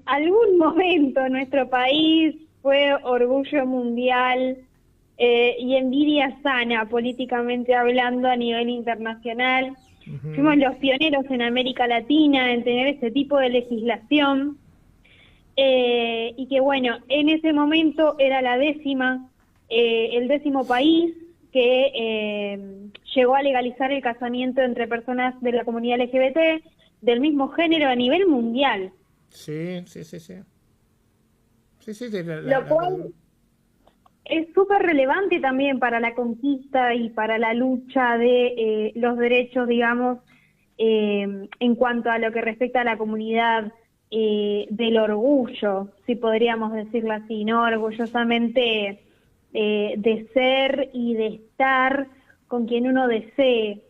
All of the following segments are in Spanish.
algún momento nuestro país fue orgullo mundial y envidia sana, políticamente hablando, a nivel internacional. Ujú. Fuimos los pioneros en América Latina en tener este tipo de legislación. Y que bueno, en ese momento era el 10º país que llegó a legalizar el casamiento entre personas de la comunidad LGBT del mismo género a nivel mundial, Sí, sí, sí, sí. Sí, sí, sí, lo cual es súper relevante también para la conquista y para la lucha de los derechos, digamos, en cuanto a lo que respecta a la comunidad del orgullo, si podríamos decirlo así, ¿no? Orgullosamente de ser y de estar con quien uno desee.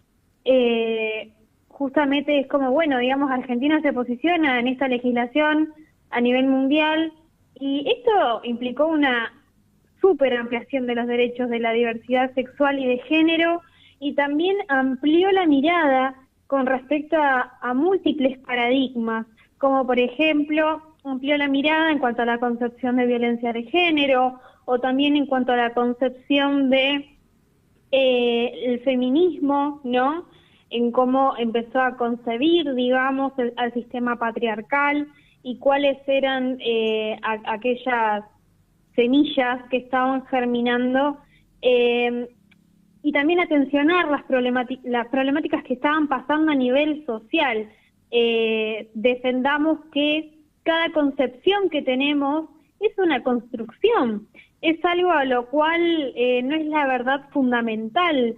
Justamente es como, bueno, digamos, Argentina se posiciona en esta legislación a nivel mundial y esto implicó una súper ampliación de los derechos de la diversidad sexual y de género, y también amplió la mirada con respecto a múltiples paradigmas, como por ejemplo, amplió la mirada en cuanto a la concepción de violencia de género, o también en cuanto a la concepción de el feminismo, ¿no? En cómo empezó a concebir, digamos, al sistema patriarcal y cuáles eran aquellas semillas que estaban germinando, y también atencionar las problemáticas que estaban pasando a nivel social. Defendamos que cada concepción que tenemos es una construcción, es algo a lo cual no es la verdad fundamental,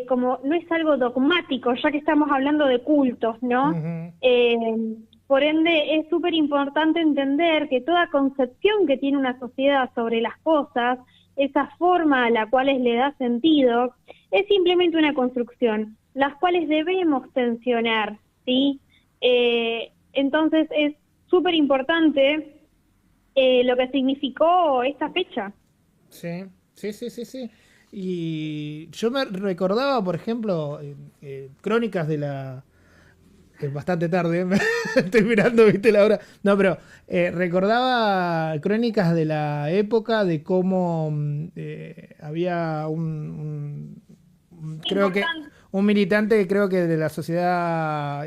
como no es algo dogmático, ya que estamos hablando de cultos, ¿no? Ujú. Por ende, es súper importante entender que toda concepción que tiene una sociedad sobre las cosas, esa forma a la cual le da sentido, es simplemente una construcción, las cuales debemos tensionar, ¿sí? Entonces, es súper importante lo que significó esta fecha. Sí, sí, sí, sí, sí. Y yo me recordaba, por ejemplo, crónicas de la... Es bastante tarde, estoy mirando, viste la hora. No, pero recordaba crónicas de la época de cómo había creo que Importante. un militante, creo que de la sociedad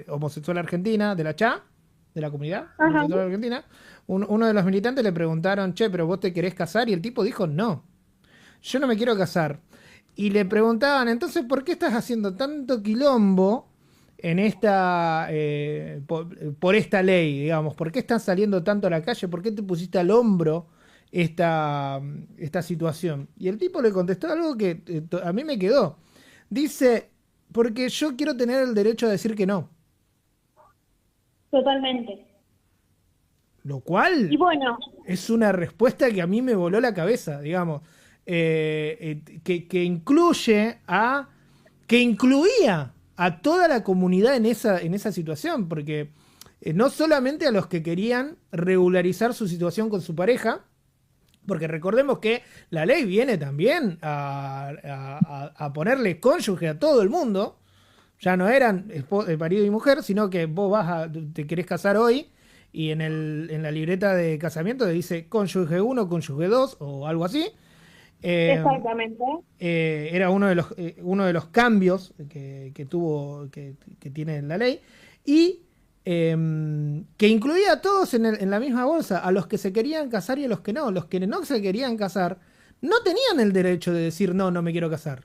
homosexual argentina, de la CHA, de la comunidad Ajá. homosexual argentina, uno de los militantes le preguntaron, che, pero vos te querés casar, y el tipo dijo, no, yo no me quiero casar. Y le preguntaban, entonces, ¿por qué estás haciendo tanto quilombo en esta, por esta ley, digamos? ¿Por qué estás saliendo tanto a la calle? ¿Por qué te pusiste al hombro esta situación? Y el tipo le contestó algo que a mí me quedó. Dice, porque yo quiero tener el derecho a decir que no. Totalmente. Lo Y cual bueno, es una respuesta que a mí me voló la cabeza, digamos. Que incluye a... que incluía a toda la comunidad en esa situación, porque no solamente a los que querían regularizar su situación con su pareja, porque recordemos que la ley viene también a ponerle cónyuge a todo el mundo, ya no eran marido y mujer, sino que vos te querés casar hoy y en la libreta de casamiento te dice cónyuge uno, cónyuge 2 o algo así. Eh, exactamente. Era uno de los cambios que tiene la ley y que incluía a todos en la misma bolsa, a los que se querían casar y a los que no. Los que no se querían casar no tenían el derecho de decir no, no me quiero casar.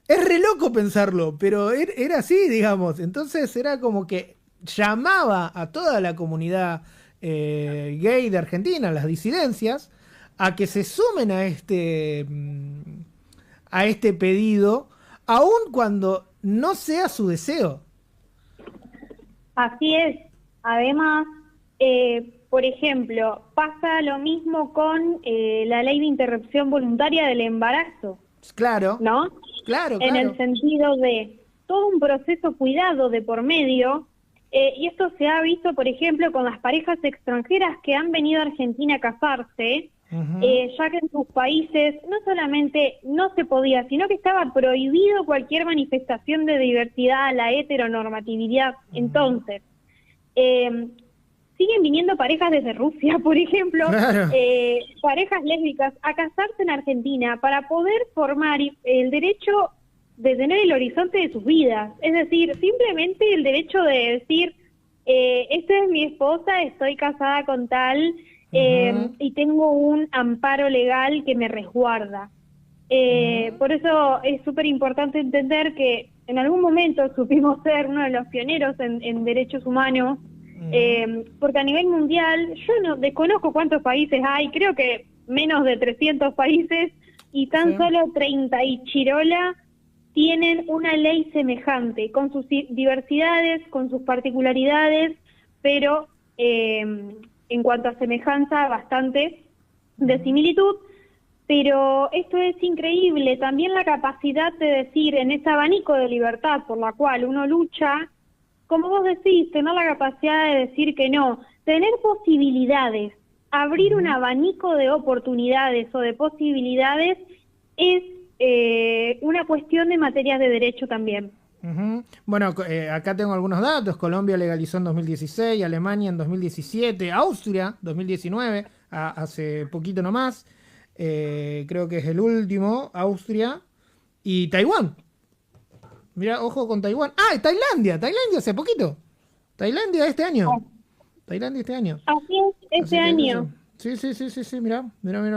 Es re loco pensarlo, pero era así, digamos. Entonces era como que llamaba a toda la comunidad gay de Argentina, las disidencias, a que se sumen a este pedido, aun cuando no sea su deseo. Así es. Además, por ejemplo, pasa lo mismo con la ley de interrupción voluntaria del embarazo, Claro, ¿no? claro, En el claro. sentido de todo un proceso cuidado de por medio, y esto se ha visto, por ejemplo, con las parejas extranjeras que han venido a Argentina a casarse, Ujú. ya que en sus países no solamente no se podía, sino que estaba prohibido cualquier manifestación de diversidad a la heteronormatividad. Ujú. Entonces, eh, viniendo parejas desde Rusia, por ejemplo, Claro. parejas lésbicas, a casarse en Argentina para poder formar el derecho de tener el horizonte de sus vidas. Es decir, simplemente el derecho de decir, esta es mi esposa, estoy casada con tal, y tengo un amparo legal que me resguarda. Por eso es súper importante entender que en algún momento supimos ser uno de los pioneros en derechos humanos, porque a nivel mundial, yo no desconozco cuántos países hay, creo que menos de 300 países, y tan solo 30 y chirola tienen una ley semejante, con sus diversidades, con sus particularidades, pero en cuanto a semejanza, bastante de similitud. Pero esto es increíble, también la capacidad de decir en ese abanico de libertad por la cual uno lucha, como vos decís, tener la capacidad de decir que no, tener posibilidades, abrir un abanico de oportunidades o de posibilidades es una cuestión de materias de derecho también. Bueno, acá tengo algunos datos. Colombia legalizó en 2016, Alemania en 2017, Austria 2019, hace poquito nomás. Creo que es el último, Austria y Taiwán. Mira, ojo con Taiwán. Ah, Tailandia hace poquito. Tailandia este año. Tailandia este año. Así es, este año. Sí, mira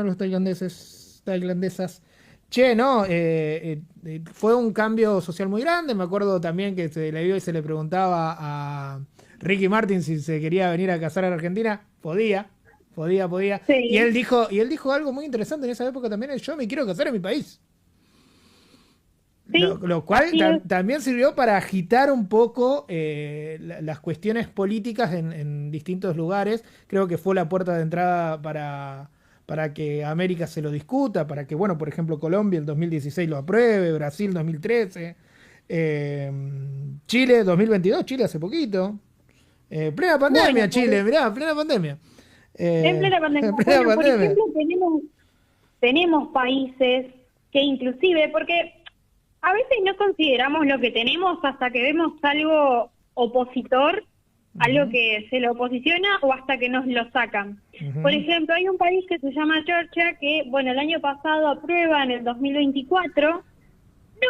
los tailandesas. Che, no, fue un cambio social muy grande. Me acuerdo también que se le vio y se le preguntaba a Ricky Martin si se quería venir a casar a la Argentina. Podía. Sí. Y él dijo algo muy interesante en esa época también, yo me quiero casar en mi país. Sí, Lo cual también sirvió para agitar un poco las cuestiones políticas en distintos lugares. Creo que fue la puerta de entrada para que América se lo discuta, para que, bueno, por ejemplo, Colombia el 2016 lo apruebe, Brasil 2013, Chile 2022, Chile hace poquito. Plena pandemia, bueno, Chile, mirá, plena pandemia. En plena pandemia. Bueno, por ejemplo, tenemos países que inclusive, porque a veces no consideramos lo que tenemos hasta que vemos algo opositor, algo que se lo oposiciona o hasta que nos lo sacan. Por ejemplo, hay un país que se llama Georgia que, bueno, el año pasado aprueba en el 2024 no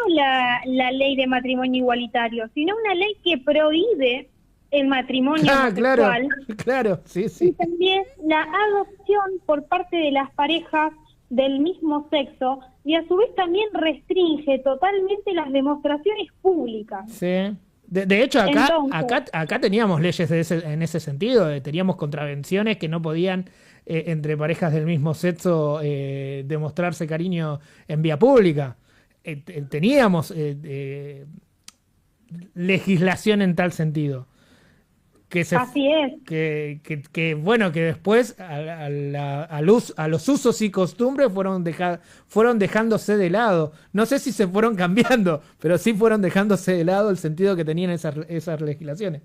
la ley de matrimonio igualitario, sino una ley que prohíbe el matrimonio homosexual. Claro, sí. Y también la adopción por parte de las parejas del mismo sexo, y a su vez también restringe totalmente las demostraciones públicas. Sí. De hecho, acá teníamos leyes en ese sentido, teníamos contravenciones que no podían entre parejas del mismo sexo demostrarse cariño en vía pública. Teníamos legislación en tal sentido. Así es. Bueno, que después a los usos y costumbres fueron dejándose de lado. No sé si se fueron cambiando, pero sí fueron dejándose de lado el sentido que tenían esas legislaciones.